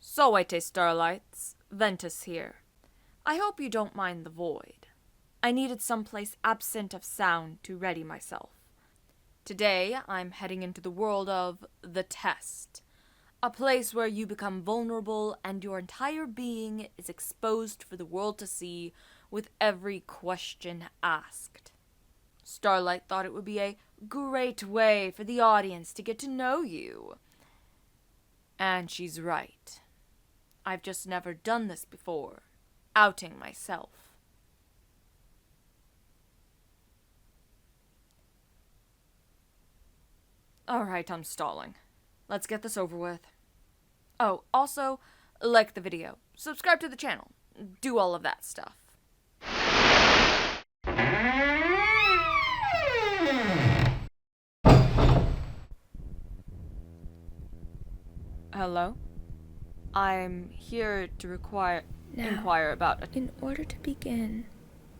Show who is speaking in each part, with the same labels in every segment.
Speaker 1: Salvete, Starlights. Ventus here. I hope you don't mind the void. I needed someplace absent of sound to ready myself. Today, I'm heading into the world of the test. A place where you become vulnerable and your entire being is exposed for the world to see with every question asked. Starlight thought it would be a great way for the audience to get to know you. And she's right. I've just never done this before, outing myself. Alright, I'm stalling. Let's get this over with. Oh, also, like the video, subscribe to the channel, do all of that stuff. Hello? I'm here to inquire about
Speaker 2: In order to begin,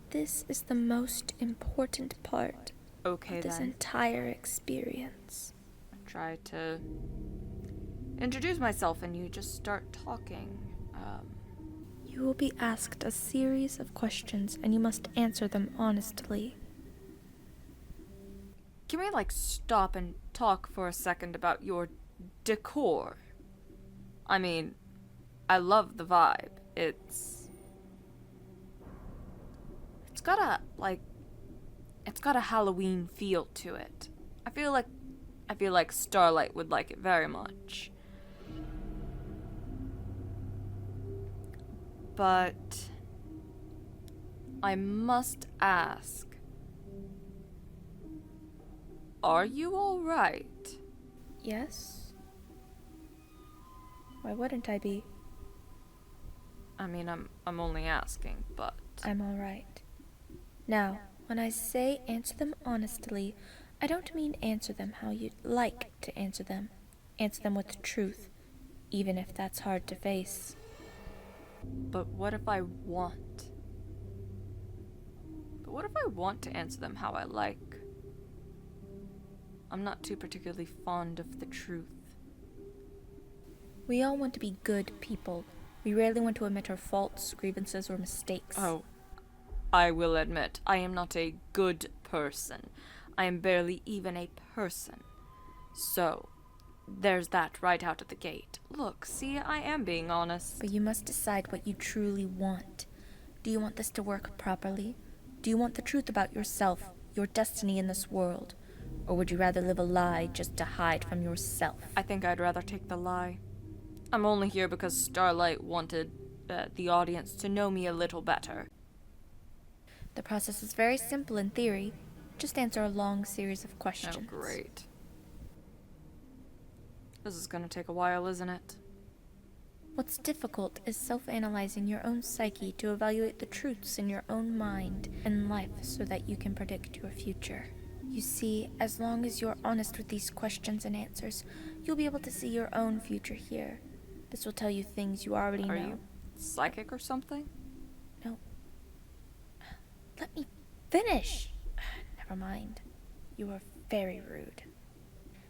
Speaker 2: this is the most important part of this entire experience.
Speaker 1: I try to introduce myself and you just start talking.
Speaker 2: You will be asked a series of questions and you must answer them honestly.
Speaker 1: Can we, stop and talk for a second about your decor? I mean, I love the vibe. It's got a Halloween feel to it. I feel like Starlight would like it very much. But I must ask, are you all right?
Speaker 2: Yes? Why wouldn't I be?
Speaker 1: I mean, I'm only asking, but
Speaker 2: I'm all right. Now, when I say answer them honestly, I don't mean answer them how you'd like to answer them. Answer them with truth, even if that's hard to face.
Speaker 1: But what if I want to answer them how I like? I'm not too particularly fond of the truth.
Speaker 2: We all want to be good people. We rarely want to admit our faults, grievances, or mistakes.
Speaker 1: Oh, I will admit, I am not a good person. I am barely even a person. So, there's that right out of the gate. Look, see, I am being honest.
Speaker 2: But you must decide what you truly want. Do you want this to work properly? Do you want the truth about yourself, your destiny in this world? Or would you rather live a lie just to hide from yourself?
Speaker 1: I think I'd rather take the lie. I'm only here because Starlight wanted the audience to know me a little better.
Speaker 2: The process is very simple in theory. Just answer a long series of questions.
Speaker 1: Oh, great. This is gonna take a while, isn't it?
Speaker 2: What's difficult is self-analyzing your own psyche to evaluate the truths in your own mind and life so that you can predict your future. You see, as long as you're honest with these questions and answers, you'll be able to see your own future here. This will tell you things you already know.
Speaker 1: Are you psychic or something?
Speaker 2: No. Let me finish. Never mind. You are very rude.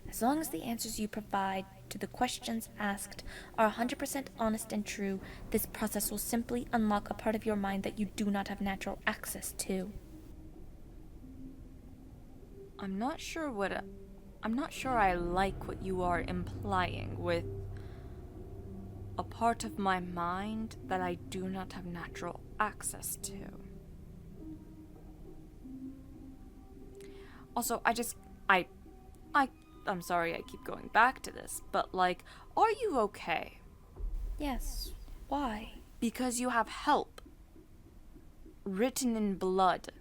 Speaker 2: As long as the answers you provide to the questions asked are 100% honest and true, this process will simply unlock a part of your mind that you do not have natural access to.
Speaker 1: I'm not sure I like what you are implying with a part of my mind that I do not have natural access to. Also, I'm sorry I keep going back to this, but are you okay?
Speaker 2: Yes. Why?
Speaker 1: Because you have help written in blood,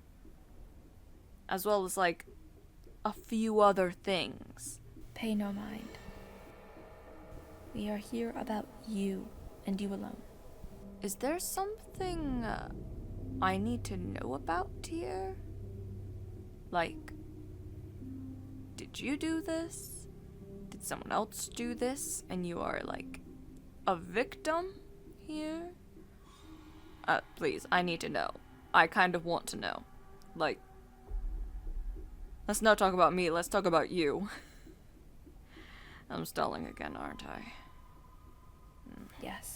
Speaker 1: as well as a few other things.
Speaker 2: Pay no mind. We are here about you, and you alone.
Speaker 1: Is there something I need to know about here? Did you do this? Did someone else do this? And you are, a victim here? Please, I need to know. I kind of want to know. Let's not talk about me, let's talk about you. I'm stalling again, aren't I?
Speaker 2: Yes.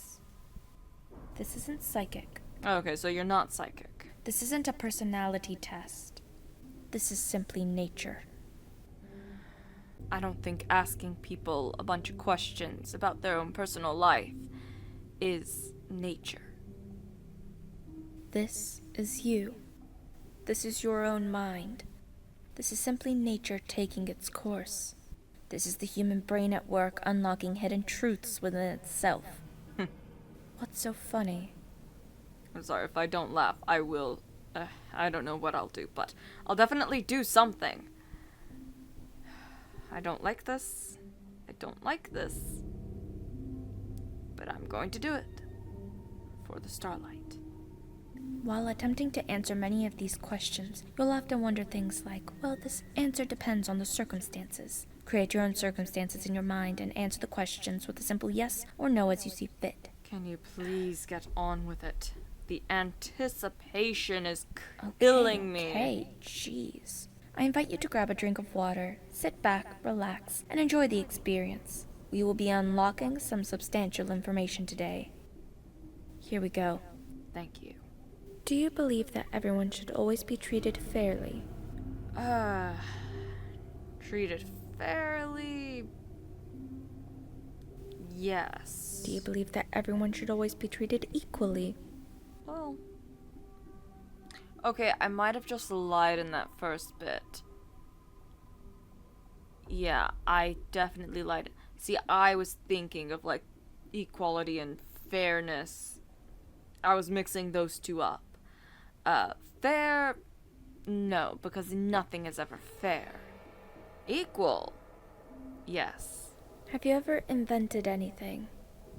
Speaker 2: This isn't psychic.
Speaker 1: Okay, so you're not psychic.
Speaker 2: This isn't a personality test. This is simply nature.
Speaker 1: I don't think asking people a bunch of questions about their own personal life is nature.
Speaker 2: This is you. This is your own mind. This is simply nature taking its course. This is the human brain at work unlocking hidden truths within itself. What's so funny?
Speaker 1: I'm sorry, if I don't laugh, I will... I don't know what I'll do, but I'll definitely do something. I don't like this. I don't like this. But I'm going to do it. For the starlight.
Speaker 2: While attempting to answer many of these questions, you'll often wonder things like, well, this answer depends on the circumstances. Create your own circumstances in your mind and answer the questions with a simple yes or no as you see fit.
Speaker 1: Can you please get on with it? The anticipation is killing me.
Speaker 2: Okay, jeez. I invite you to grab a drink of water, sit back, relax, and enjoy the experience. We will be unlocking some substantial information today. Here we go.
Speaker 1: Thank you.
Speaker 2: Do you believe that everyone should always be treated fairly?
Speaker 1: Treated fairly... Yes.
Speaker 2: Do you believe that everyone should always be treated equally?
Speaker 1: Well... Okay, I might have just lied in that first bit. Yeah, I definitely lied. See, I was thinking of, like, equality and fairness. I was mixing those two up. Fair... No, because nothing is ever fair. Equal... Yes.
Speaker 2: Have you ever invented anything?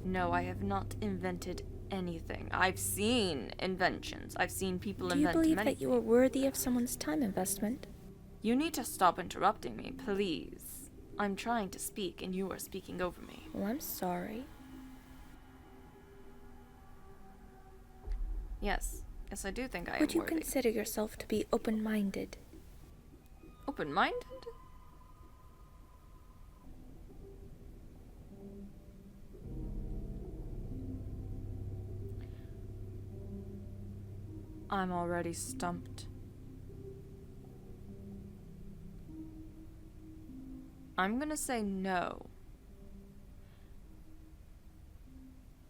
Speaker 1: No, I have not invented anything. I've seen inventions. I've seen people invent
Speaker 2: Do you believe
Speaker 1: many
Speaker 2: that you are worthy of someone's time investment?
Speaker 1: You need to stop interrupting me, please. I'm trying to speak, and you are speaking over me.
Speaker 2: Oh, I'm sorry.
Speaker 1: Yes. Yes, I do think I am
Speaker 2: Would you
Speaker 1: worthy.
Speaker 2: consider yourself to be open-minded?
Speaker 1: Open-minded? I'm already stumped. I'm gonna say no.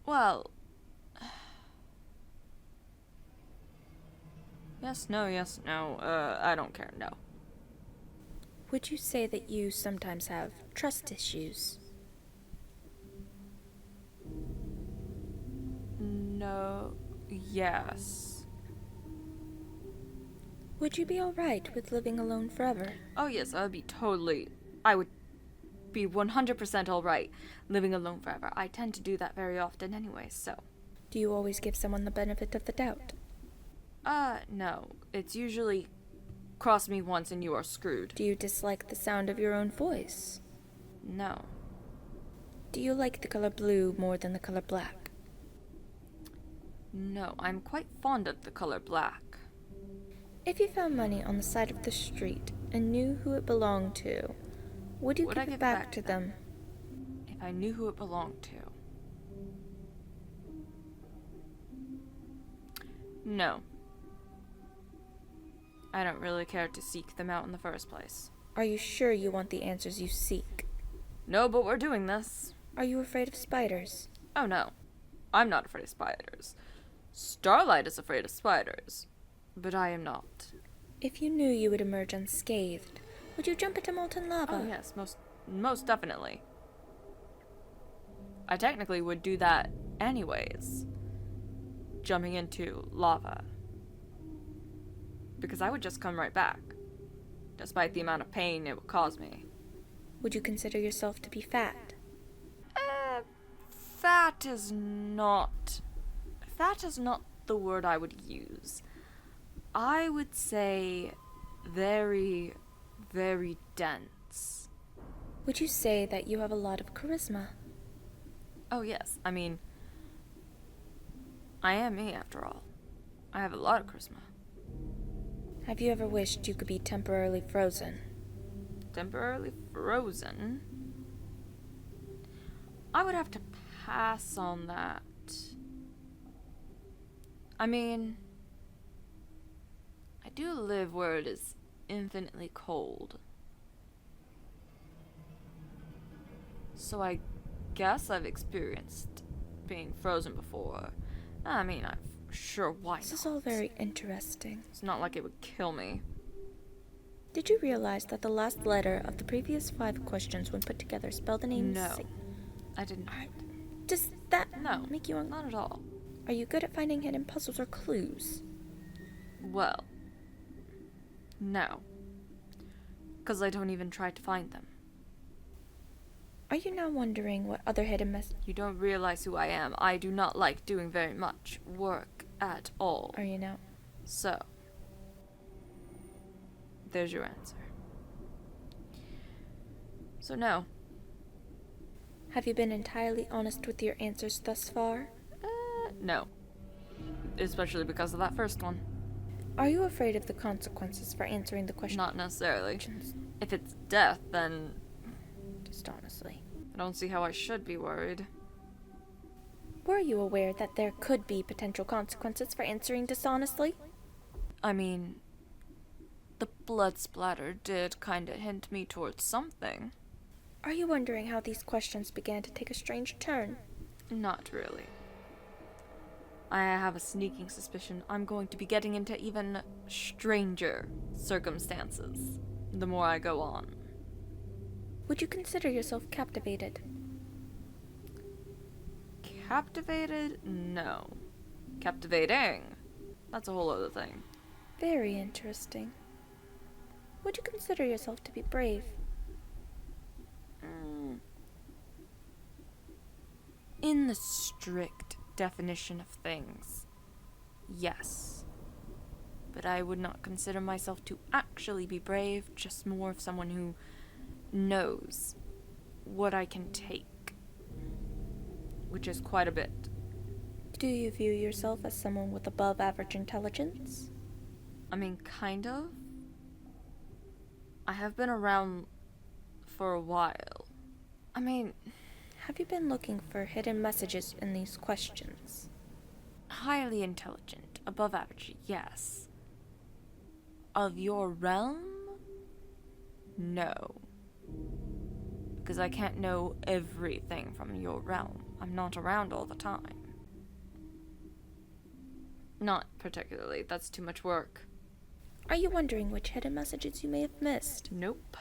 Speaker 1: Well... Yes, no. I don't care, no.
Speaker 2: Would you say that you sometimes have trust issues?
Speaker 1: No... Yes.
Speaker 2: Would you be alright with living alone forever?
Speaker 1: Oh yes, I would be 100% alright living alone forever. I tend to do that very often anyway, so.
Speaker 2: Do you always give someone the benefit of the doubt?
Speaker 1: No. It's usually cross me once and you are screwed.
Speaker 2: Do you dislike the sound of your own voice?
Speaker 1: No.
Speaker 2: Do you like the color blue more than the color black?
Speaker 1: No, I'm quite fond of the color black.
Speaker 2: If you found money on the side of the street and knew who it belonged to, would you give it back to them?
Speaker 1: If I knew who it belonged to. No. I don't really care to seek them out in the first place.
Speaker 2: Are you sure you want the answers you seek?
Speaker 1: No, but we're doing this.
Speaker 2: Are you afraid of spiders?
Speaker 1: Oh no. I'm not afraid of spiders. Starlight is afraid of spiders. But I am not.
Speaker 2: If you knew you would emerge unscathed, would you jump into molten lava?
Speaker 1: Oh yes, most definitely. I technically would do that anyways. Jumping into lava. Because I would just come right back. Despite the amount of pain it would cause me.
Speaker 2: Would you consider yourself to be fat?
Speaker 1: Fat is not the word I would use. I would say very, very dense.
Speaker 2: Would you say that you have a lot of charisma?
Speaker 1: Oh yes, I mean, I am me after all. I have a lot of charisma.
Speaker 2: Have you ever wished you could be temporarily frozen?
Speaker 1: Temporarily frozen? I would have to pass on that. I mean, I do live where it is infinitely cold. So I guess I've experienced being frozen before. I mean, why not?
Speaker 2: This is all very interesting.
Speaker 1: It's not like it would kill me.
Speaker 2: Did you realize that the last letter of the previous 5 questions, when put together, spelled the name
Speaker 1: No,
Speaker 2: C?
Speaker 1: I didn't.
Speaker 2: Does that
Speaker 1: No,
Speaker 2: make you
Speaker 1: not at all.
Speaker 2: Are you good at finding hidden puzzles or clues?
Speaker 1: Well, no. Because I don't even try to find them.
Speaker 2: Are you now wondering what other hidden
Speaker 1: You don't realize who I am. I do not like doing very much work at all.
Speaker 2: Are you now?
Speaker 1: So, there's your answer. So no.
Speaker 2: Have you been entirely honest with your answers thus far?
Speaker 1: No. Especially because of that first one.
Speaker 2: Are you afraid of the consequences for answering the question?
Speaker 1: Not necessarily. If it's death, then
Speaker 2: Just honestly.
Speaker 1: I don't see how I should be worried.
Speaker 2: Were you aware that there could be potential consequences for answering dishonestly?
Speaker 1: I mean, the blood splatter did kinda hint me towards something.
Speaker 2: Are you wondering how these questions began to take a strange turn?
Speaker 1: Not really. I have a sneaking suspicion I'm going to be getting into even stranger circumstances the more I go on.
Speaker 2: Would you consider yourself captivated?
Speaker 1: Captivated? No. Captivating? That's a whole other thing.
Speaker 2: Very interesting. Would you consider yourself to be brave?
Speaker 1: In the strict definition of things, yes. But I would not consider myself to actually be brave, just more of someone who knows what I can take, which is quite a bit.
Speaker 2: Do you view yourself as someone with above average intelligence?
Speaker 1: I mean, kind of. I have been around for a while. I mean,
Speaker 2: Have you been looking for hidden messages in these questions?
Speaker 1: highly intelligent, above average, yes. Of your realm? No. Because I can't know everything from your realm. I'm not around all the time. Not particularly, that's too much work.
Speaker 2: Are you wondering which hidden messages you may have missed?
Speaker 1: Nope.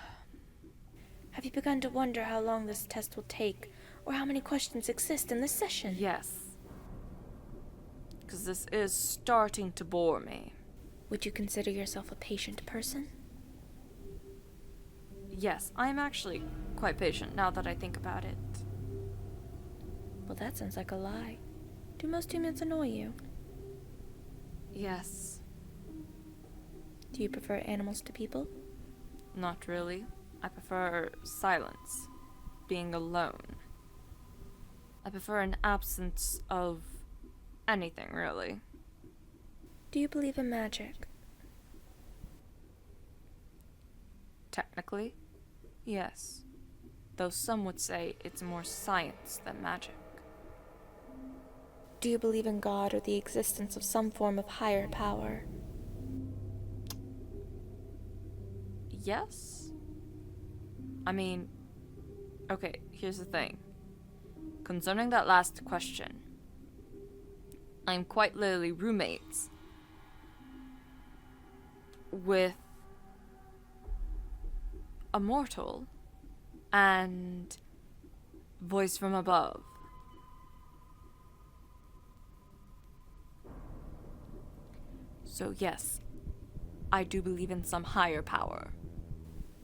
Speaker 2: Have you begun to wonder how long this test will take, or how many questions exist in this session?
Speaker 1: Yes. Because this is starting to bore me.
Speaker 2: Would you consider yourself a patient person?
Speaker 1: Yes, I'm actually quite patient now that I think about it.
Speaker 2: Well, that sounds like a lie. Do most humans annoy you?
Speaker 1: Yes.
Speaker 2: Do you prefer animals to people?
Speaker 1: Not really. I prefer silence. Being alone. I prefer an absence of anything, really.
Speaker 2: Do you believe in magic?
Speaker 1: Technically, yes. Though some would say it's more science than magic.
Speaker 2: Do you believe in God or the existence of some form of higher power?
Speaker 1: Yes? I mean, okay, here's the thing. Concerning that last question, I'm quite literally roommates with a mortal and voice from above. So yes, I do believe in some higher power.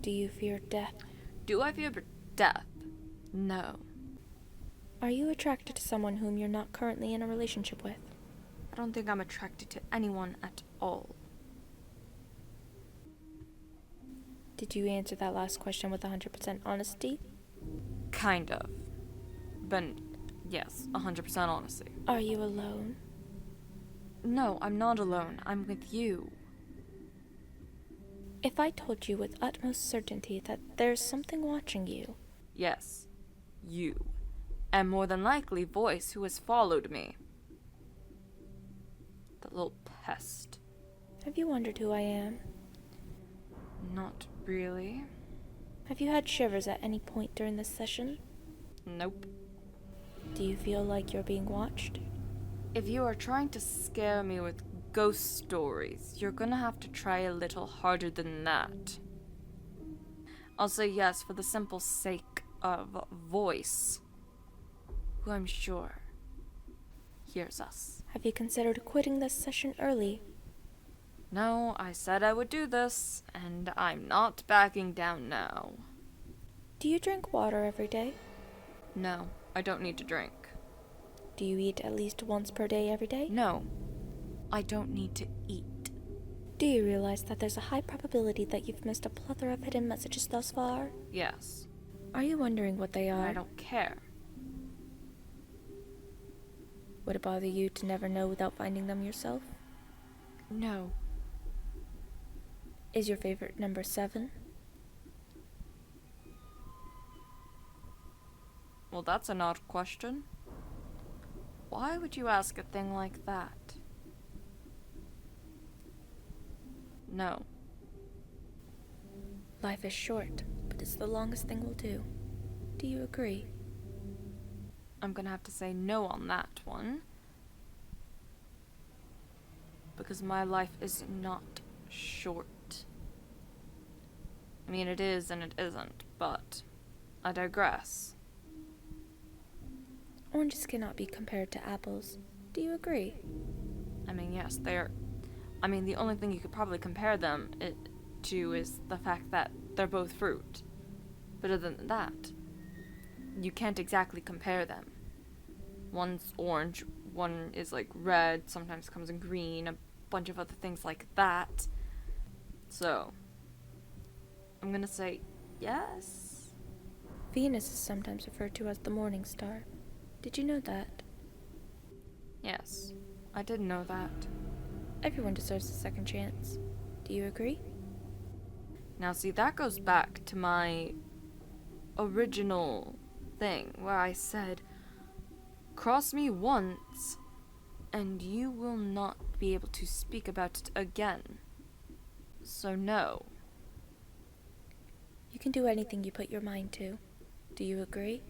Speaker 2: Do you fear death?
Speaker 1: Do I fear death? No.
Speaker 2: Are you attracted to someone whom you're not currently in a relationship with?
Speaker 1: I don't think I'm attracted to anyone at all.
Speaker 2: Did you answer that last question with 100% honesty?
Speaker 1: Kind of. But yes, 100% honesty.
Speaker 2: Are you alone?
Speaker 1: No, I'm not alone. I'm with you.
Speaker 2: If I told you with utmost certainty that there's something watching you,
Speaker 1: Yes, you. And more than likely, voice who has followed me. That little pest.
Speaker 2: Have you wondered who I am?
Speaker 1: Not really.
Speaker 2: Have you had shivers at any point during this session?
Speaker 1: Nope.
Speaker 2: Do you feel like you're being watched?
Speaker 1: If you are trying to scare me with ghost stories, you're gonna have to try a little harder than that. I'll say yes for the simple sake of voice, who I'm sure hears us.
Speaker 2: Have you considered quitting this session early?
Speaker 1: No, I said I would do this, and I'm not backing down now.
Speaker 2: Do you drink water every day?
Speaker 1: No, I don't need to drink.
Speaker 2: Do you eat at least once per day every day?
Speaker 1: No, I don't need to eat.
Speaker 2: Do you realize that there's a high probability that you've missed a plethora of hidden messages thus far?
Speaker 1: Yes.
Speaker 2: Are you wondering what they are?
Speaker 1: I don't care.
Speaker 2: Would it bother you to never know without finding them yourself?
Speaker 1: No.
Speaker 2: Is your favorite number 7?
Speaker 1: Well, that's an odd question. Why would you ask a thing like that? No.
Speaker 2: Life is short, but it's the longest thing we'll do. Do you agree?
Speaker 1: I'm gonna have to say no on that one. Because my life is not short. I mean, it is and it isn't, but I digress.
Speaker 2: Oranges cannot be compared to apples. Do you agree?
Speaker 1: I mean, yes, they're... I mean, the only thing you could probably compare them to is the fact that they're both fruit. But other than that, you can't exactly compare them. One's orange, one is like red, sometimes comes in green, a bunch of other things like that. So, I'm gonna say yes.
Speaker 2: Venus is sometimes referred to as the morning star. Did you know that?
Speaker 1: Yes, I did know that.
Speaker 2: Everyone deserves a second chance. Do you agree?
Speaker 1: Now see, that goes back to my original thing where I said, cross me once and you will not be able to speak about it again. So no.
Speaker 2: You can do anything you put your mind to. Do you agree?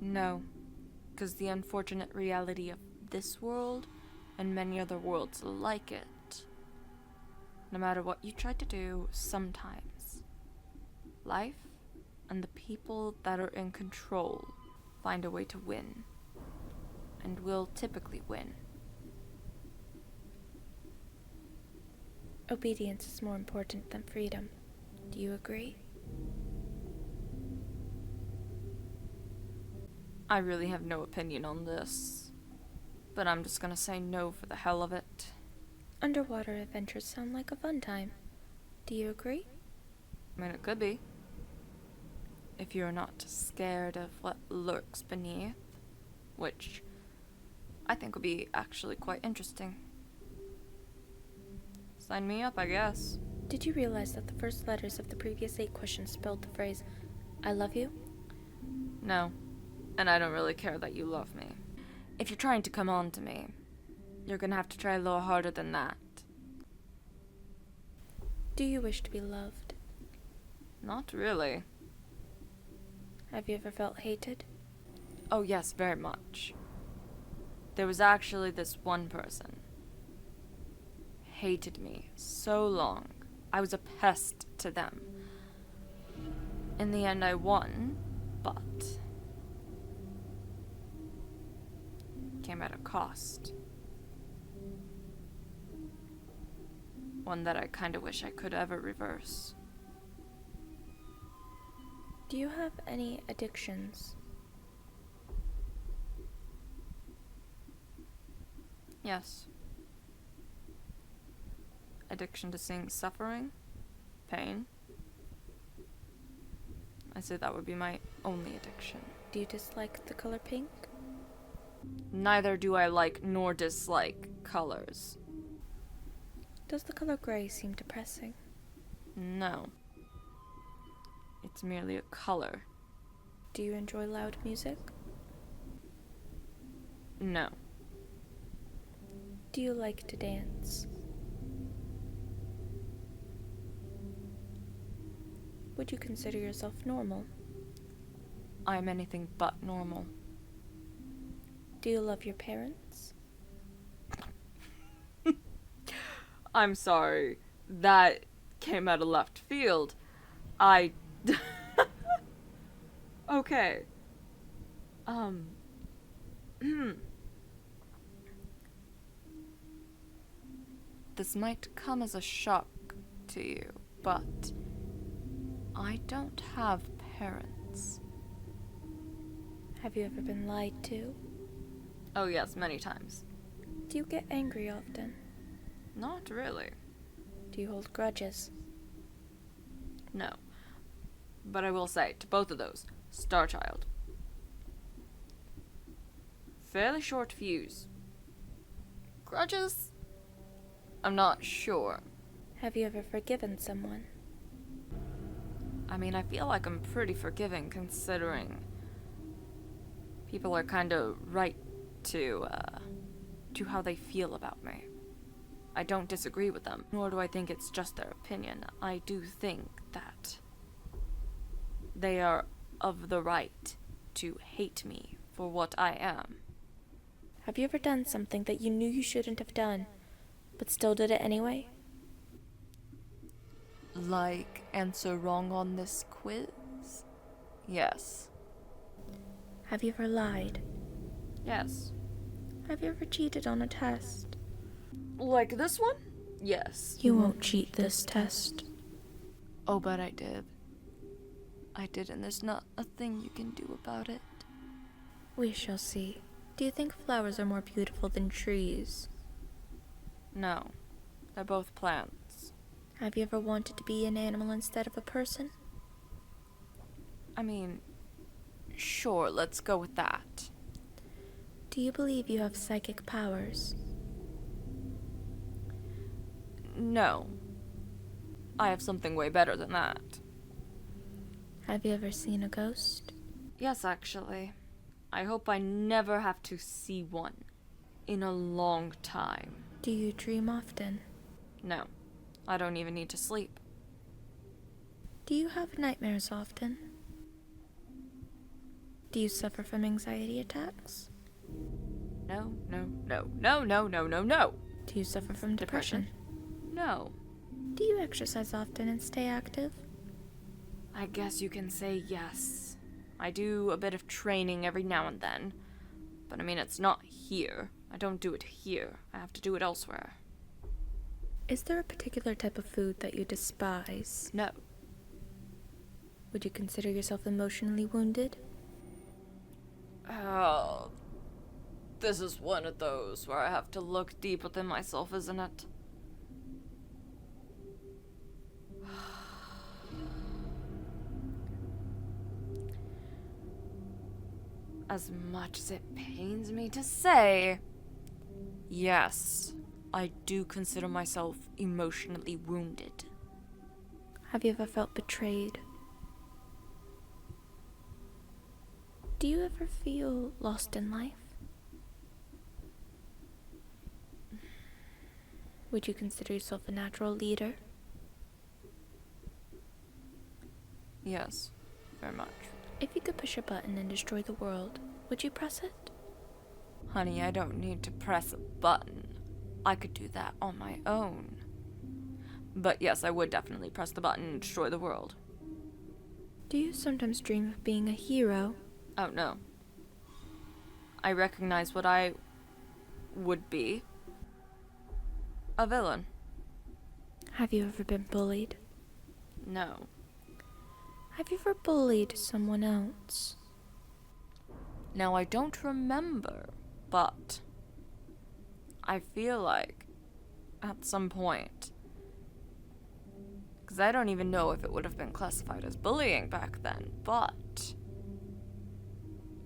Speaker 1: No, because the unfortunate reality of this world and many other worlds like it, no matter what you try to do, sometimes life and the people that are in control find a way to win, and will typically win.
Speaker 2: Obedience is more important than freedom. Do you agree?
Speaker 1: I really have no opinion on this, but I'm just gonna say no for the hell of it.
Speaker 2: Underwater adventures sound like a fun time. Do you agree?
Speaker 1: I mean, it could be. If you're not scared of what lurks beneath, which I think would be actually quite interesting. Sign me up, I guess.
Speaker 2: Did you realize that the first letters of the previous 8 questions spelled the phrase, I love you?
Speaker 1: No, and I don't really care that you love me. If you're trying to come on to me, you're gonna have to try a little harder than that.
Speaker 2: Do you wish to be loved?
Speaker 1: Not really.
Speaker 2: Have you ever felt hated?
Speaker 1: Oh yes, very much. There was actually this one person. Hated me so long. I was a pest to them. In the end I won, but came at a cost. One that I kinda wish I could ever reverse.
Speaker 2: Do you have any addictions?
Speaker 1: Yes. Addiction to seeing suffering, pain. I say that would be my only addiction.
Speaker 2: Do you dislike the color pink?
Speaker 1: Neither do I like nor dislike colors.
Speaker 2: Does the color gray seem depressing?
Speaker 1: No. It's merely a color.
Speaker 2: Do you enjoy loud music?
Speaker 1: No.
Speaker 2: Do you like to dance? Would you consider yourself normal?
Speaker 1: I'm anything but normal.
Speaker 2: Do you love your parents?
Speaker 1: I'm sorry. That came out of left field. I... Okay. This might come as a shock to you, but I don't have parents.
Speaker 2: Have you ever been lied to?
Speaker 1: Oh yes, many times.
Speaker 2: Do you get angry often?
Speaker 1: Not really.
Speaker 2: Do you hold grudges?
Speaker 1: No. But I will say, to both of those, Star Child. Fairly short fuse. Grudges? I'm not sure.
Speaker 2: Have you ever forgiven someone?
Speaker 1: I mean, I feel like I'm pretty forgiving considering people are kind of right to how they feel about me. I don't disagree with them, nor do I think it's just their opinion. I do think that they are of the right to hate me for what I am.
Speaker 2: Have you ever done something that you knew you shouldn't have done, but still did it anyway?
Speaker 1: Like, answer wrong on this quiz? Yes.
Speaker 2: Have you ever lied?
Speaker 1: Yes.
Speaker 2: Have you ever cheated on a test?
Speaker 1: Like this one? Yes.
Speaker 2: You won't cheat this test.
Speaker 1: Oh, but I did. I did, and there's not a thing you can do about it.
Speaker 2: We shall see. Do you think flowers are more beautiful than trees?
Speaker 1: No. They're both plants.
Speaker 2: Have you ever wanted to be an animal instead of a person?
Speaker 1: I mean, sure, let's go with that.
Speaker 2: Do you believe you have psychic powers?
Speaker 1: No. I have something way better than that.
Speaker 2: Have you ever seen a ghost?
Speaker 1: Yes, actually. I hope I never have to see one. In a long time.
Speaker 2: Do you dream often?
Speaker 1: No. I don't even need to sleep.
Speaker 2: Do you have nightmares often? Do you suffer from anxiety attacks?
Speaker 1: No, no, no, no, no, no, no, no.
Speaker 2: Do you suffer from depression?
Speaker 1: No.
Speaker 2: Do you exercise often and stay active?
Speaker 1: I guess you can say yes. I do a bit of training every now and then. But I mean, it's not here. I don't do it here. I have to do it elsewhere.
Speaker 2: Is there a particular type of food that you despise?
Speaker 1: No.
Speaker 2: Would you consider yourself emotionally wounded?
Speaker 1: Oh, this is one of those where I have to look deep within myself, isn't it? As much as it pains me to say, yes, I do consider myself emotionally wounded.
Speaker 2: Have you ever felt betrayed? Do you ever feel lost in life? Would you consider yourself a natural leader?
Speaker 1: Yes, very much.
Speaker 2: If you could push a button and destroy the world, would you press it?
Speaker 1: Honey, I don't need to press a button. I could do that on my own. But yes, I would definitely press the button and destroy the world.
Speaker 2: Do you sometimes dream of being a hero?
Speaker 1: Oh, no. I recognize what I would be. A villain.
Speaker 2: Have you ever been bullied?
Speaker 1: No.
Speaker 2: Have you ever bullied someone else?
Speaker 1: Now, I don't remember, but I feel like at some point, because I don't even know if it would have been classified as bullying back then, but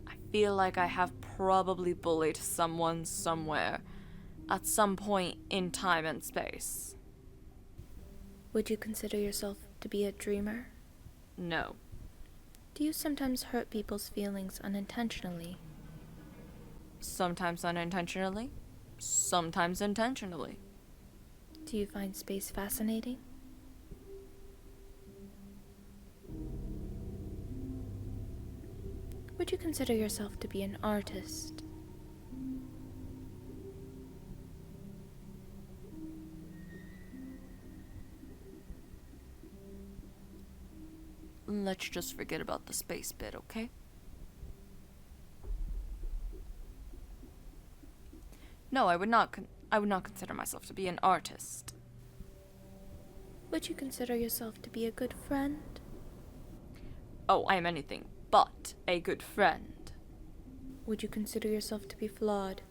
Speaker 1: I feel like I have probably bullied someone somewhere at some point in time and space.
Speaker 2: Would you consider yourself to be a dreamer?
Speaker 1: No.
Speaker 2: Do you sometimes hurt people's feelings unintentionally?
Speaker 1: Sometimes unintentionally, sometimes intentionally.
Speaker 2: Do you find space fascinating? Would you consider yourself to be an artist?
Speaker 1: Let's just forget about the space bit, okay? No, I would not consider myself to be an artist.
Speaker 2: Would you consider yourself to be a good friend?
Speaker 1: Oh, I am anything but a good friend.
Speaker 2: Would you consider yourself to be flawed?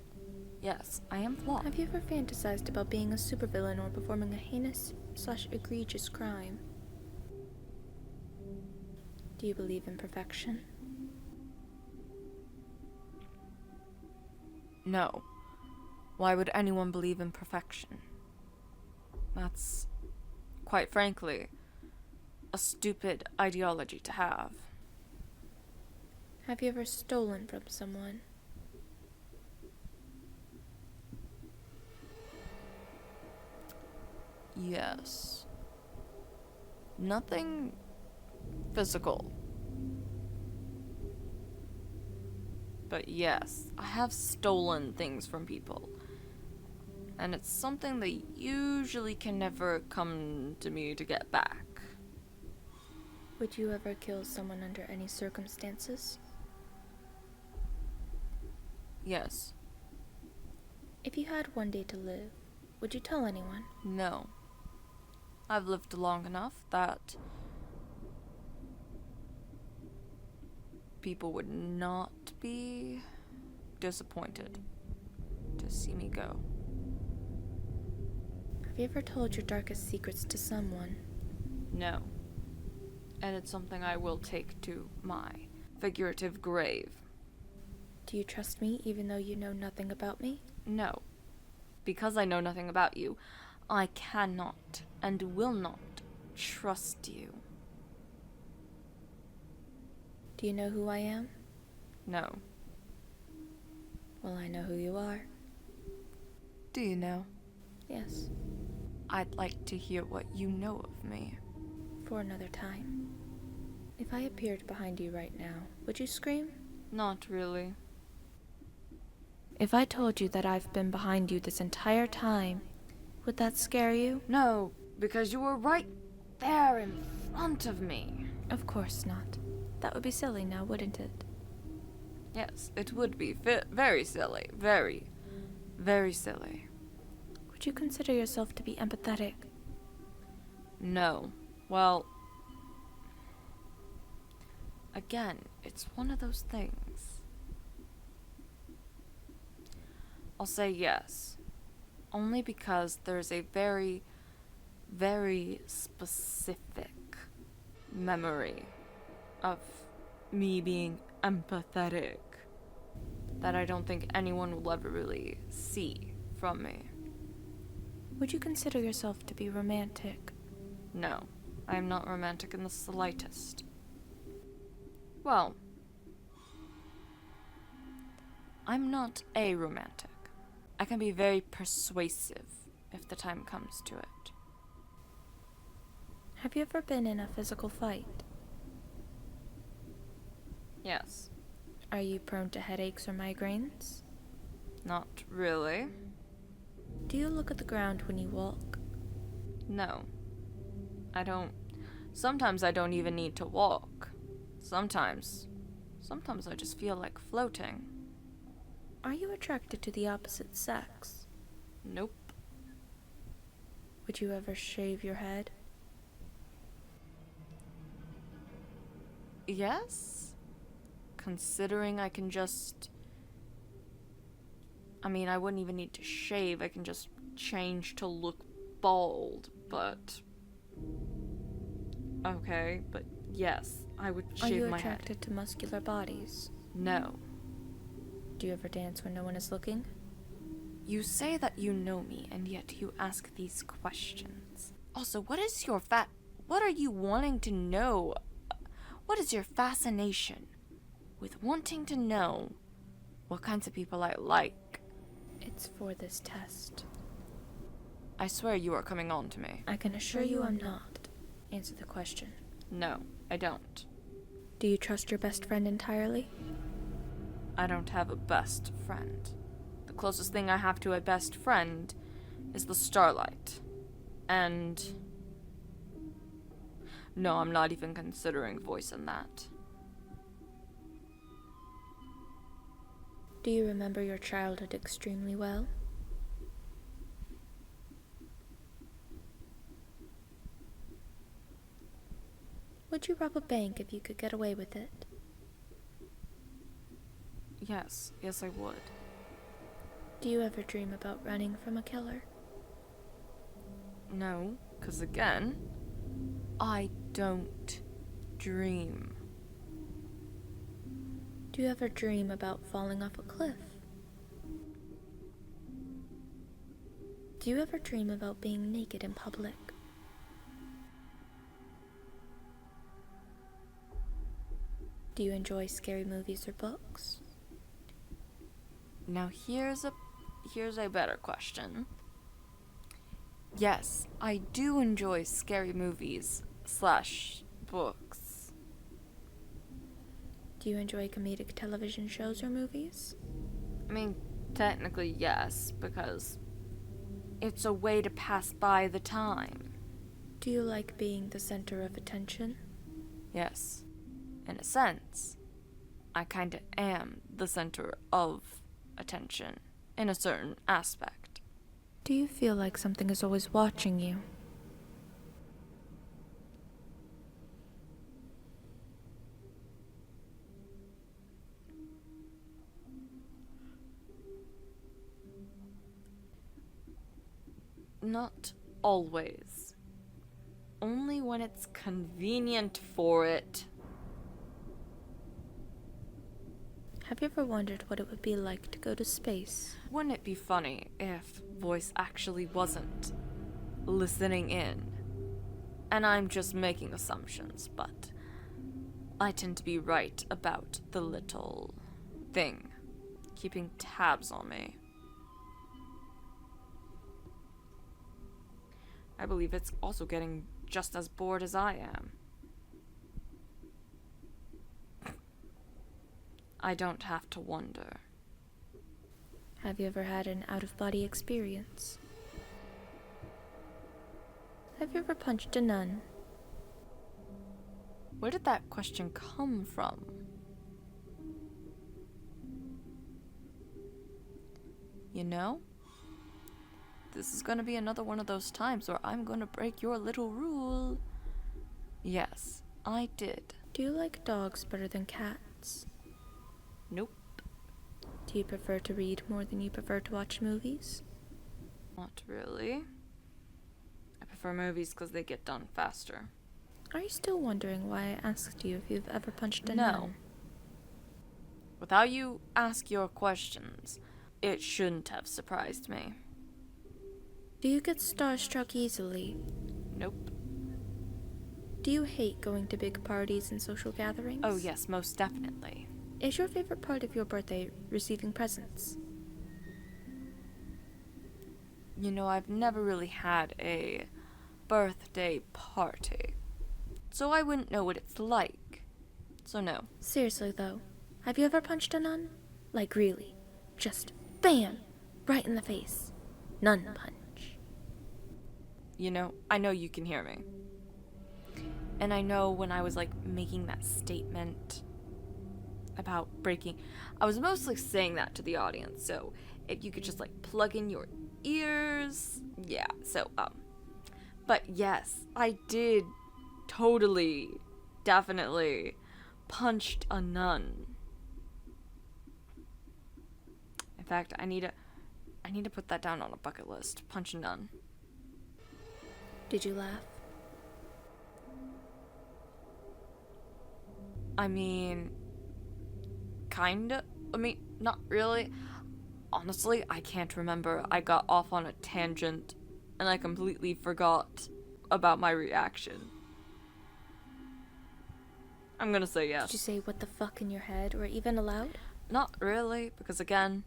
Speaker 1: Yes, I am flawed.
Speaker 2: Have you ever fantasized about being a supervillain or performing a heinous/egregious crime? Do you believe in perfection?
Speaker 1: No. Why would anyone believe in perfection? That's, quite frankly, a stupid ideology to have.
Speaker 2: Have you ever stolen from someone?
Speaker 1: Yes. Nothing physical. But yes, I have stolen things from people. And it's something they usually can never come to me to get back.
Speaker 2: Would you ever kill someone under any circumstances?
Speaker 1: Yes.
Speaker 2: If you had one day to live, would you tell anyone?
Speaker 1: No. I've lived long enough that people would not be disappointed to see me go.
Speaker 2: Have you ever told your darkest secrets to someone?
Speaker 1: No. And it's something I will take to my figurative grave.
Speaker 2: Do you trust me even though you know nothing about me?
Speaker 1: No. Because I know nothing about you, I cannot and will not trust you.
Speaker 2: Do you know who I am?
Speaker 1: No.
Speaker 2: Well, I know who you are.
Speaker 1: Do you know?
Speaker 2: Yes,
Speaker 1: I'd like to hear what you know of me.
Speaker 2: for another time. If I appeared behind you right now, would you scream?
Speaker 1: Not really.
Speaker 2: If I told you that I've been behind you this entire time, would that scare you?
Speaker 1: No, because you were right there in front of me.
Speaker 2: Of course not. That would be silly now, wouldn't it?
Speaker 1: Yes, it would be very silly. Very, very silly.
Speaker 2: Would you consider yourself to be empathetic?
Speaker 1: No. Well, again, it's one of those things. I'll say yes. Only because there's a very, very specific memory of me being empathetic that I don't think anyone will ever really see from me.
Speaker 2: Would you consider yourself to be romantic?
Speaker 1: No, I am not romantic in the slightest. Well, I'm not a romantic. I can be very persuasive if the time comes to it.
Speaker 2: Have you ever been in a physical fight?
Speaker 1: Yes.
Speaker 2: Are you prone to headaches or migraines?
Speaker 1: Not really.
Speaker 2: Do you look at the ground when you walk?
Speaker 1: No. I don't. Sometimes I don't even need to walk. Sometimes I just feel like floating.
Speaker 2: Are you attracted to the opposite sex?
Speaker 1: Nope.
Speaker 2: Would you ever shave your head?
Speaker 1: Yes? Considering I can just... I mean, I wouldn't even need to shave. I can just change to look bald, but... Okay, but yes, I would shave my head.
Speaker 2: Are you attracted to muscular bodies?
Speaker 1: No.
Speaker 2: Do you ever dance when no one is looking?
Speaker 1: You say that you know me, and yet you ask these questions. Also, what are you wanting to know? What is your fascination with wanting to know what kinds of people I like?
Speaker 2: It's for this test.
Speaker 1: I swear you are coming on to me.
Speaker 2: I can assure you I'm not. Answer the question.
Speaker 1: No, I don't.
Speaker 2: Do you trust your best friend entirely?
Speaker 1: I don't have a best friend. The closest thing I have to a best friend is the starlight. And... no, I'm not even considering voicing that.
Speaker 2: Do you remember your childhood extremely well? Would you rob a bank if you could get away with it?
Speaker 1: Yes, I would.
Speaker 2: Do you ever dream about running from a killer?
Speaker 1: No, because again, I don't dream.
Speaker 2: Do you ever dream about falling off a cliff? Do you ever dream about being naked in public? Do you enjoy scary movies or books?
Speaker 1: Now here's a better question. Yes, I do enjoy scary movies / books.
Speaker 2: Do you enjoy comedic television shows or movies?
Speaker 1: I mean, technically yes, because it's a way to pass by the time.
Speaker 2: Do you like being the center of attention?
Speaker 1: Yes, in a sense, I kinda am the center of attention in a certain aspect.
Speaker 2: Do you feel like something is always watching you?
Speaker 1: Not always. Only when it's convenient for it.
Speaker 2: Have you ever wondered what it would be like to go to space?
Speaker 1: Wouldn't it be funny if voice actually wasn't listening in? And I'm just making assumptions, but I tend to be right about the little thing, keeping tabs on me. I believe it's also getting just as bored as I am. I don't have to wonder.
Speaker 2: Have you ever had an out-of-body experience? Have you ever punched a nun?
Speaker 1: Where did that question come from? You know? This is gonna be another one of those times where I'm gonna break your little rule. Yes, I did.
Speaker 2: Do you like dogs better than cats?
Speaker 1: Nope.
Speaker 2: Do you prefer to read more than you prefer to watch movies?
Speaker 1: Not really. I prefer movies because they get done faster.
Speaker 2: Are you still wondering why I asked you if you've ever punched a
Speaker 1: No.
Speaker 2: nun?
Speaker 1: With how you ask your questions, it shouldn't have surprised me.
Speaker 2: Do you get starstruck easily?
Speaker 1: Nope.
Speaker 2: Do you hate going to big parties and social gatherings?
Speaker 1: Oh yes, most definitely.
Speaker 2: Is your favorite part of your birthday receiving presents?
Speaker 1: You know, I've never really had a birthday party, so I wouldn't know what it's like. So no.
Speaker 2: Seriously though, have you ever punched a nun? Like really? Just BAM! Right in the face. Nun punch.
Speaker 1: You know, I know you can hear me. And I know when I was like making that statement about breaking, I was mostly saying that to the audience, so if you could just like plug in your ears. Yeah, so but yes, I did totally, definitely punched a nun. In fact, I need to put that down on a bucket list. Punch a nun.
Speaker 2: Did you laugh?
Speaker 1: I mean, kinda. I mean, not really. Honestly, I can't remember. I got off on a tangent and I completely forgot about my reaction. I'm gonna say yes.
Speaker 2: Did you say what the fuck in your head, or even aloud?
Speaker 1: Not really, because again,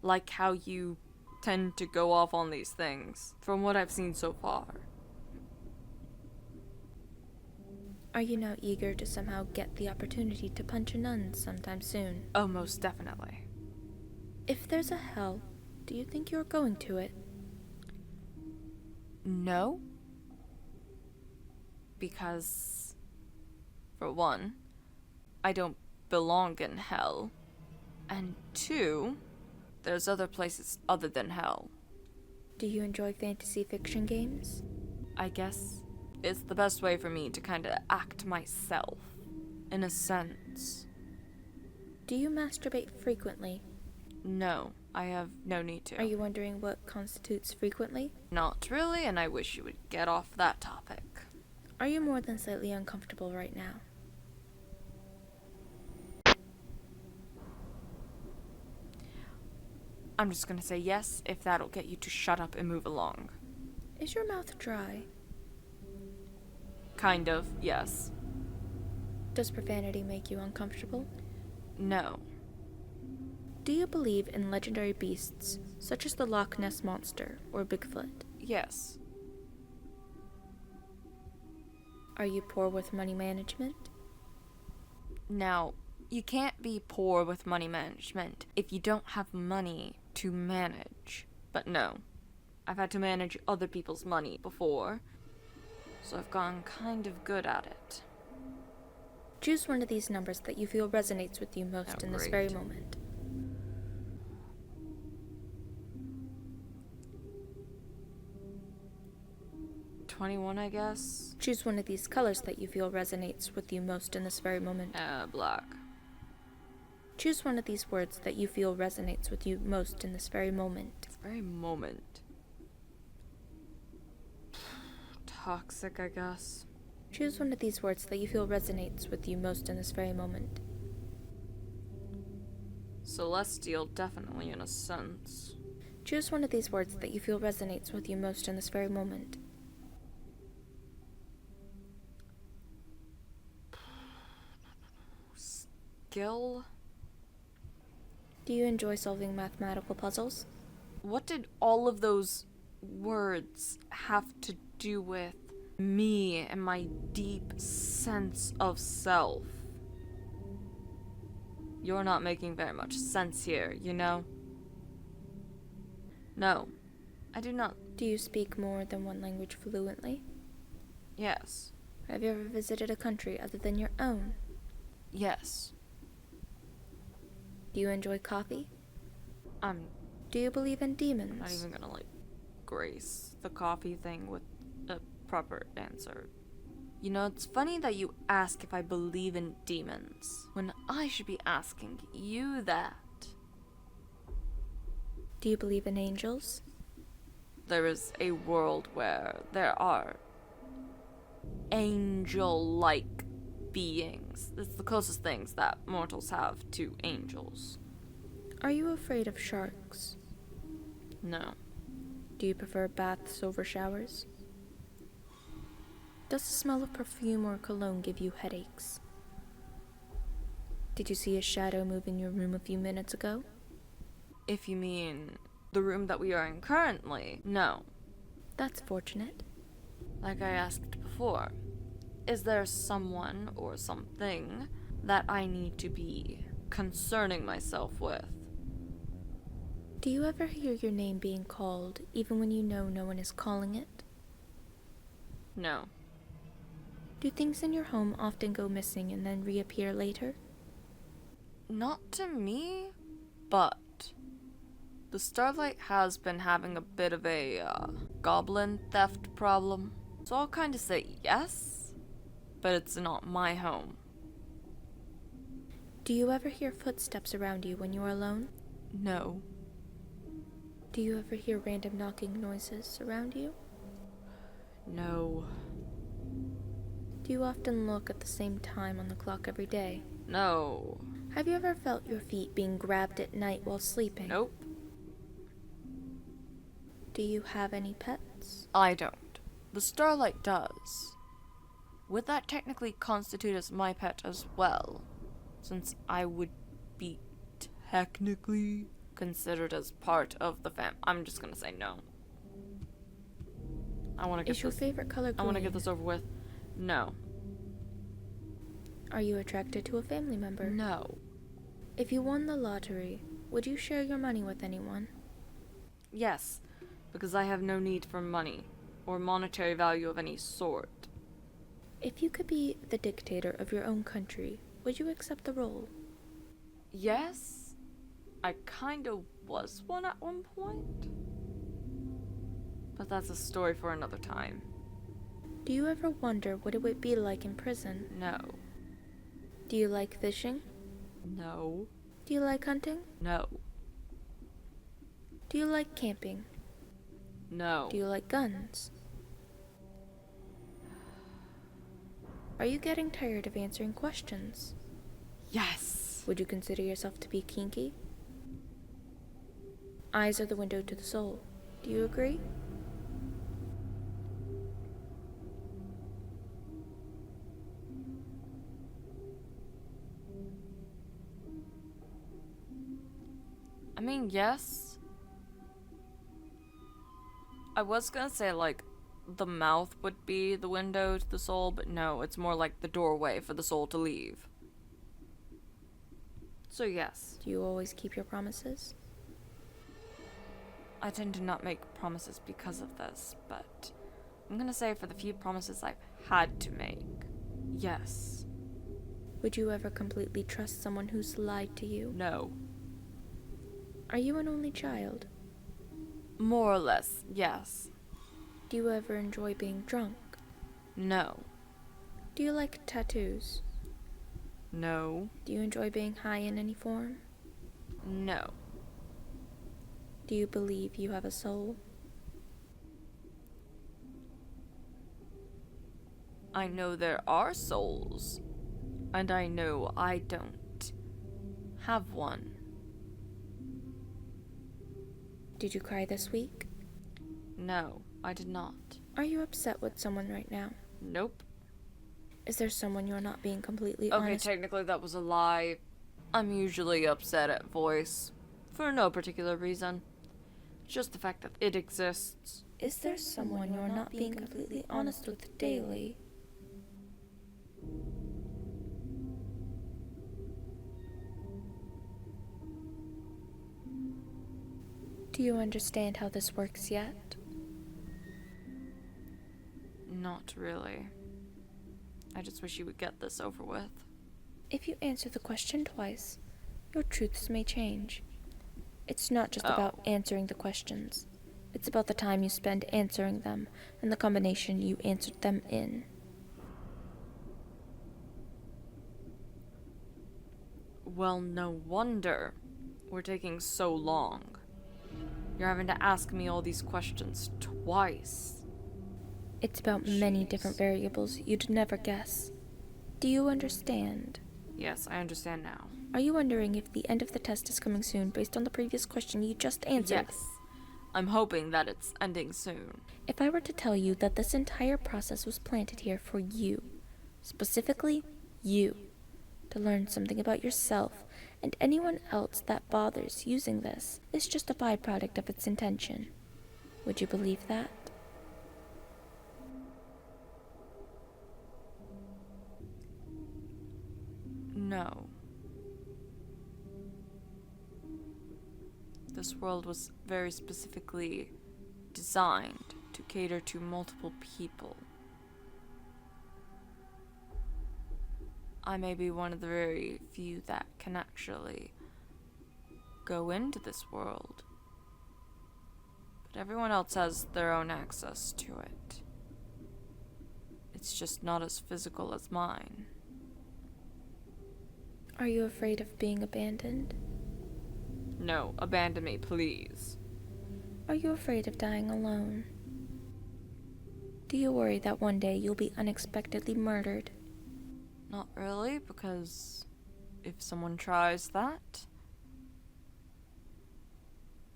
Speaker 1: like how you tend to go off on these things, from what I've seen so far.
Speaker 2: Are you now eager to somehow get the opportunity to punch a nun sometime soon?
Speaker 1: Oh, most definitely.
Speaker 2: If there's a hell, do you think you're going to it?
Speaker 1: No. Because, for one, I don't belong in hell. And two, there's other places other than hell.
Speaker 2: Do you enjoy fantasy fiction games?
Speaker 1: I guess it's the best way for me to kind of act myself, in a sense.
Speaker 2: Do you masturbate frequently?
Speaker 1: No, I have no need to.
Speaker 2: Are you wondering what constitutes frequently?
Speaker 1: Not really, and I wish you would get off that topic.
Speaker 2: Are you more than slightly uncomfortable right now?
Speaker 1: I'm just gonna say yes if that'll get you to shut up and move along.
Speaker 2: Is your mouth dry?
Speaker 1: Kind of, yes.
Speaker 2: Does profanity make you uncomfortable?
Speaker 1: No.
Speaker 2: Do you believe in legendary beasts, such as the Loch Ness Monster or Bigfoot?
Speaker 1: Yes.
Speaker 2: Are you poor with money management?
Speaker 1: Now, you can't be poor with money management if you don't have money to manage. But no, I've had to manage other people's money before, so I've gotten kind of good at it.
Speaker 2: Choose one of these numbers that you feel resonates with you most in this very moment.
Speaker 1: $21, I guess.
Speaker 2: Choose one of these colors that you feel resonates with you most in this very moment.
Speaker 1: Black.
Speaker 2: Choose one of these words that you feel resonates with you most in this very moment.
Speaker 1: This very moment. Toxic, I guess.
Speaker 2: Choose one of these words that you feel resonates with you most in this very moment.
Speaker 1: Celestial, definitely in a sense.
Speaker 2: Choose one of these words that you feel resonates with you most in this very moment.
Speaker 1: Skill?
Speaker 2: Do you enjoy solving mathematical puzzles?
Speaker 1: What did all of those words have to do with me and my deep sense of self? You're not making very much sense here, you know? No, I do not.
Speaker 2: Do you speak more than one language fluently?
Speaker 1: Yes.
Speaker 2: Have you ever visited a country other than your own?
Speaker 1: Yes.
Speaker 2: Do you enjoy coffee?
Speaker 1: I'm
Speaker 2: Do you believe in demons?
Speaker 1: not even gonna, grace the coffee thing with a proper answer. You know, it's funny that you ask if I believe in demons, when I should be asking you that.
Speaker 2: Do you believe in angels?
Speaker 1: There is a world where there are angel-like beings. It's the closest things that mortals have to angels.
Speaker 2: Are you afraid of sharks?
Speaker 1: No.
Speaker 2: Do you prefer baths over showers? Does the smell of perfume or cologne give you headaches? Did you see a shadow move in your room a few minutes ago?
Speaker 1: If you mean the room that we are in currently, no.
Speaker 2: That's fortunate.
Speaker 1: Like I asked before, is there someone or something that I need to be concerning myself with?
Speaker 2: Do you ever hear your name being called, even when you know no one is calling it?
Speaker 1: No.
Speaker 2: Do things in your home often go missing and then reappear later?
Speaker 1: Not to me, but the Starlight has been having a bit of a goblin theft problem. So I'll kind of say yes, but it's not my home.
Speaker 2: Do you ever hear footsteps around you when you are alone?
Speaker 1: No.
Speaker 2: Do you ever hear random knocking noises around you?
Speaker 1: No.
Speaker 2: Do you often look at the same time on the clock every day?
Speaker 1: No.
Speaker 2: Have you ever felt your feet being grabbed at night while sleeping?
Speaker 1: Nope.
Speaker 2: Do you have any pets?
Speaker 1: I don't. the starlight does. Would that technically constitute as my pet as well? Since I would be technically considered as part of the fam. I'm just gonna say no. I want to get
Speaker 2: Is your favorite color green?
Speaker 1: I want to get this over with. No.
Speaker 2: Are you attracted to a family member?
Speaker 1: No.
Speaker 2: If you won the lottery, would you share your money with anyone?
Speaker 1: Yes, because I have no need for money or monetary value of any sort.
Speaker 2: If you could be the dictator of your own country, would you accept the role?
Speaker 1: Yes, I kind of was one at one point. But that's a story for another time.
Speaker 2: Do you ever wonder what it would be like in prison?
Speaker 1: No.
Speaker 2: Do you like fishing?
Speaker 1: No.
Speaker 2: Do you like hunting?
Speaker 1: No.
Speaker 2: Do you like camping?
Speaker 1: No.
Speaker 2: Do you like guns? Are you getting tired of answering questions?
Speaker 1: Yes.
Speaker 2: Would you consider yourself to be kinky? Eyes are the window to the soul. Do you agree?
Speaker 1: I mean, yes. I was gonna say, like, the mouth would be the window to the soul, but no, it's more like the doorway for the soul to leave. So, yes.
Speaker 2: Do you always keep your promises?
Speaker 1: I tend to not make promises because of this, but I'm gonna say for the few promises I've had to make, yes.
Speaker 2: Would you ever completely trust someone who's lied to you?
Speaker 1: No.
Speaker 2: Are you an only child?
Speaker 1: More or less, yes.
Speaker 2: Do you ever enjoy being drunk?
Speaker 1: No.
Speaker 2: Do you like tattoos?
Speaker 1: No.
Speaker 2: Do you enjoy being high in any form?
Speaker 1: No.
Speaker 2: Do you believe you have a soul?
Speaker 1: I know there are souls, and I know I don't have one.
Speaker 2: Did you cry this week?
Speaker 1: No, I did not.
Speaker 2: Are you upset with someone right now?
Speaker 1: Nope.
Speaker 2: Is there someone you're not being completely
Speaker 1: Okay,
Speaker 2: honest?
Speaker 1: technically that was a lie. I'm usually upset at voice, for no particular reason. Just the fact that it exists.
Speaker 2: Is there someone you're not being completely honest with daily? Do you understand how this works yet?
Speaker 1: Not really. I just wish you would get this over with.
Speaker 2: If you answer the question twice, your truths may change. It's not just about answering the questions. It's about the time you spend answering them and the combination you answered them in.
Speaker 1: Well, no wonder we're taking so long. You're having to ask me all these questions twice.
Speaker 2: It's about many different variables you'd never guess. Do you understand?
Speaker 1: Yes, I understand now.
Speaker 2: Are you wondering if the end of the test is coming soon based on the previous question you just answered?
Speaker 1: Yes. I'm hoping that it's ending soon.
Speaker 2: If I were to tell you that this entire process was planted here for you, specifically you, to learn something about yourself, and anyone else that bothers using this is just a byproduct of its intention, would you believe that?
Speaker 1: No. This world was very specifically designed to cater to multiple people. I may be one of the very few that can actually go into this world, but everyone else has their own access to it. It's just not as physical as mine.
Speaker 2: Are you afraid of being abandoned?
Speaker 1: No, abandon me, please.
Speaker 2: Are you afraid of dying alone? Do you worry that one day you'll be unexpectedly murdered?
Speaker 1: Not really, because if someone tries that,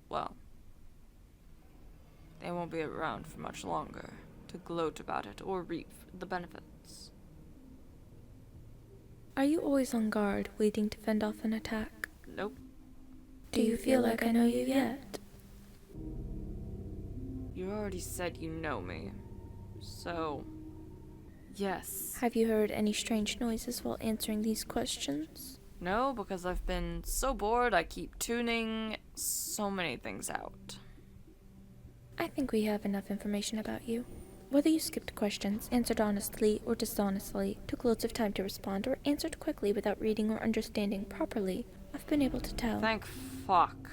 Speaker 1: well, they won't be around for much longer. to gloat about it or reap the benefits.
Speaker 2: Are you always on guard, waiting to fend off an attack?
Speaker 1: Nope.
Speaker 2: Do you feel like I know you yet?
Speaker 1: You already said you know me. So, yes.
Speaker 2: Have you heard any strange noises while answering these questions?
Speaker 1: No, because I've been so bored I keep tuning so many things out.
Speaker 2: I think we have enough information about you. Whether you skipped questions, answered honestly or dishonestly, took loads of time to respond, or answered quickly without reading or understanding properly, I've been able to tell.
Speaker 1: Thank fuck.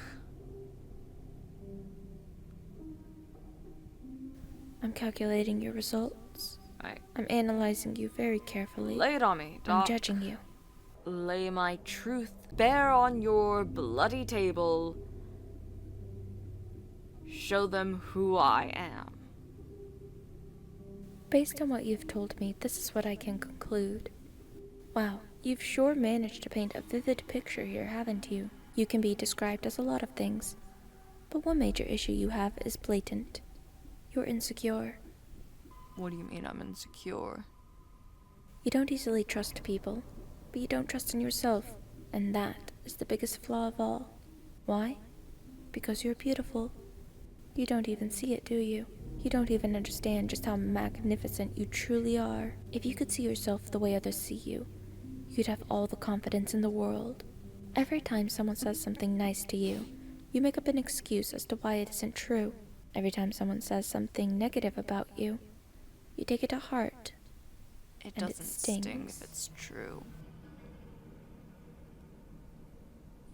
Speaker 2: I'm calculating your results. I'm analyzing you very carefully.
Speaker 1: Lay it on me, Doc.
Speaker 2: I'm judging you.
Speaker 1: Lay my truth bare on your bloody table. Show them who I am.
Speaker 2: Based on what you've told me, this is what I can conclude. Wow, you've sure managed to paint a vivid picture here, haven't you? You can be described as a lot of things, but one major issue you have is blatant. You're insecure.
Speaker 1: What do you mean I'm insecure?
Speaker 2: You don't easily trust people, but you don't trust in yourself, and that is the biggest flaw of all. Why? Because you're beautiful. You don't even see it, do you? You don't even understand just how magnificent you truly are. If you could see yourself the way others see you, you'd have all the confidence in the world. Every time someone says something nice to you, you make up an excuse as to why it isn't true. Every time someone says something negative about you, you take it to heart.
Speaker 1: It
Speaker 2: And
Speaker 1: doesn't
Speaker 2: it stings.
Speaker 1: sting if it's true.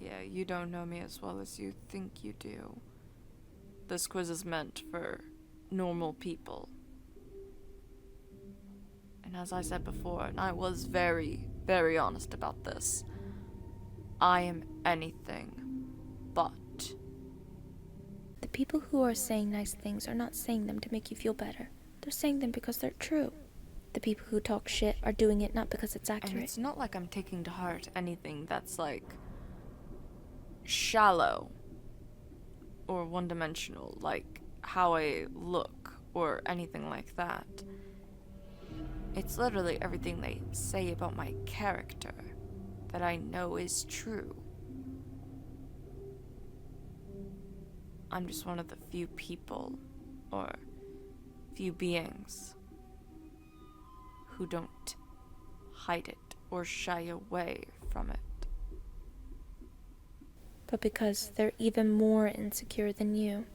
Speaker 1: Yeah, you don't know me as well as you think you do. This quiz is meant for normal people. And as I said before, and I was very, very honest about this, I am anything but.
Speaker 2: The people who are saying nice things are not saying them to make you feel better. They're saying them because they're true. The people who talk shit are doing it not because it's accurate.
Speaker 1: And it's not like I'm taking to heart anything that's like shallow or one-dimensional, like how I look or anything like that. It's literally everything they say about my character that I know is true. I'm just one of the few people, or few beings, who don't hide it or shy away from it.
Speaker 2: But because they're even more insecure than you.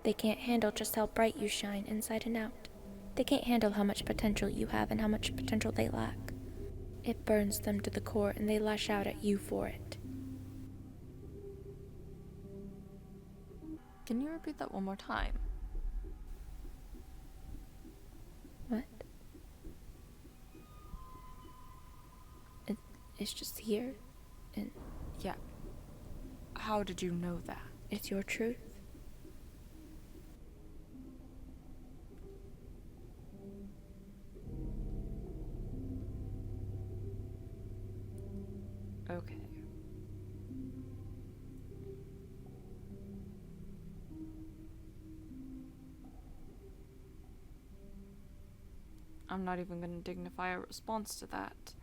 Speaker 2: They can't handle just how bright you shine inside and out. They can't handle how much potential you have and how much potential they lack. It burns them to the core and they lash out at you for it.
Speaker 1: Can you repeat that one more time?
Speaker 2: What? It's just here, and
Speaker 1: Yeah. How did you know that?
Speaker 2: it's your truth.
Speaker 1: Okay. I'm not even going to dignify a response to that.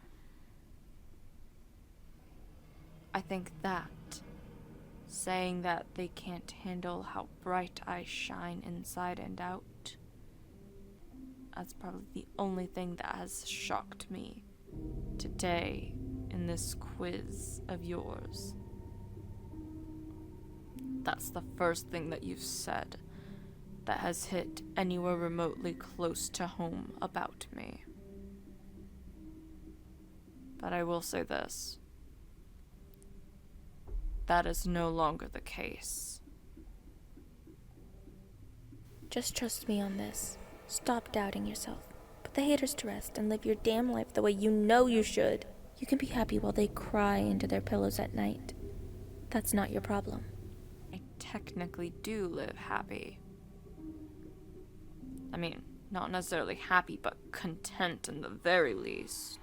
Speaker 1: I think that saying that they can't handle how bright I shine inside and out, that's probably the only thing that has shocked me today in this quiz of yours. That's the first thing that you've said that has hit anywhere remotely close to home about me. But I will say this. That is no longer the case.
Speaker 2: Just trust me on this. Stop doubting yourself. Put the haters to rest and live your damn life the way you know you should. You can be happy while they cry into their pillows at night. That's not your problem.
Speaker 1: I technically do live happy. I mean, not necessarily happy, but content in the very least.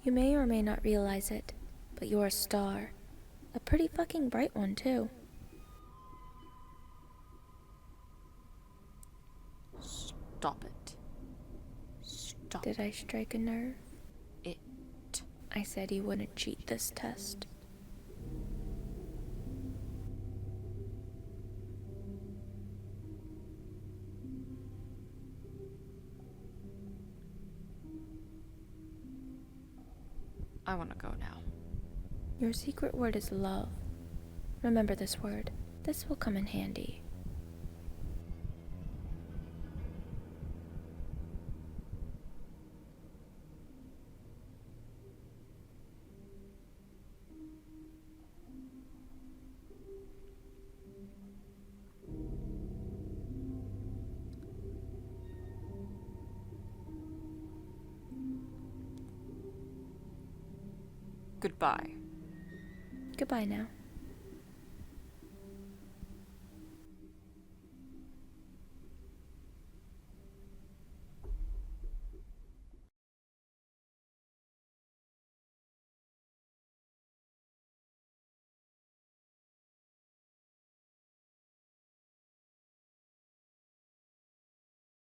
Speaker 2: You may or may not realize it, but you're a star. A pretty fucking bright one, too.
Speaker 1: Stop it. Stop.
Speaker 2: Did I strike a nerve?
Speaker 1: It.
Speaker 2: I said he wouldn't cheat this test.
Speaker 1: I want to go now.
Speaker 2: Your secret word is love. Remember this word. This will come in handy.
Speaker 1: Goodbye.
Speaker 2: Goodbye now.